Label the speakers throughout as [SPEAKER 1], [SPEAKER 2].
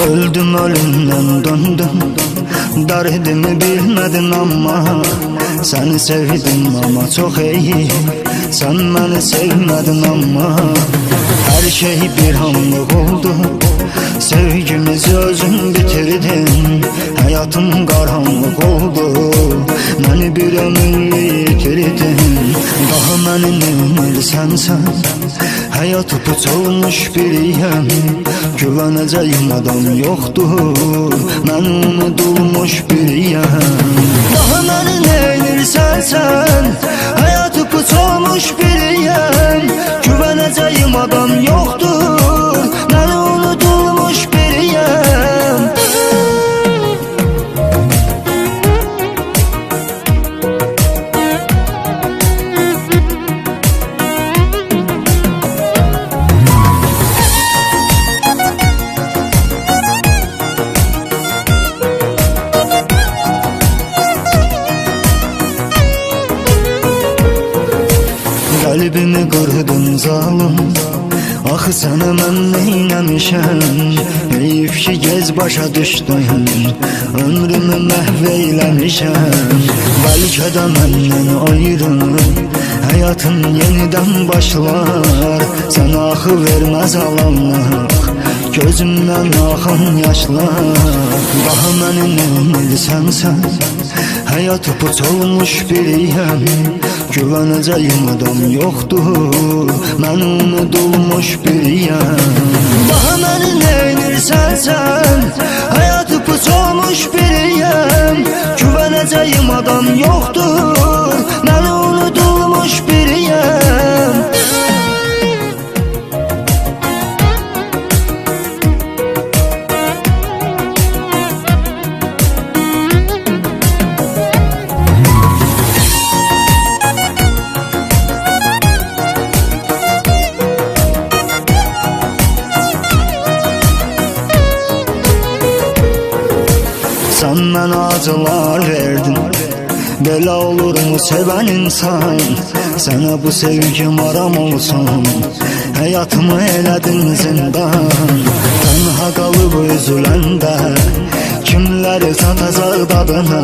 [SPEAKER 1] Öldüm ölümden döndüm, derdimi bilmedin ama seni sevdim ama çok iyi. Sen beni sevmedin ama her şey bir anlık oldu. Sevgimizi özün bitirdin, hayatım karanlık oldu. Beni bir ömür yitirdin, daha beni neylirsen sen. Hayatı puç olmuş biriyim, güveneceğim adam yoktur. Ben unutulmuş biriyim, daha beni neylirsen sen. Hayatı puç olmuş biriyim, güveneceğim adam yoktur. Ben unutulmuş biriyim. Kalbimi kırdın zalim, ah sana mən neyləmişəm. Heyif ki gez başa düşdün, ömrümü məhv eyləmişəm. Bəlkə də məndən ayrı hayatın yeniden başlar. Sən axı verməz alanlıq, gözümdən axın yaşlar. Daha məni neylirsən sən, hayatı puç olmuş biriyim, güveneceğim adam yoktur. Ben unutulmuş biriyim, daha beni neylirsen sen. Hayatı puç olmuş biriyim, güveneceğim adam yoktur. Ben unutulmuş biriyim. Sen bana acılar verdin, belə olur mu seven insan? Sana bu sevgim aram olsun, hayatımı elədin zindan. Tənha qalıb üzüləndə kimləri satacaq dadına?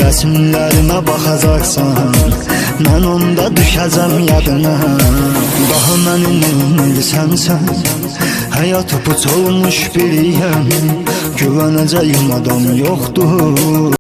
[SPEAKER 1] Rəsmlərimə baxacaqsan, mən onda düşəcəm yadına. Daha məni neylirsən sən, hayatı puç olmuş biriyim, güveneceğim adam yoktur.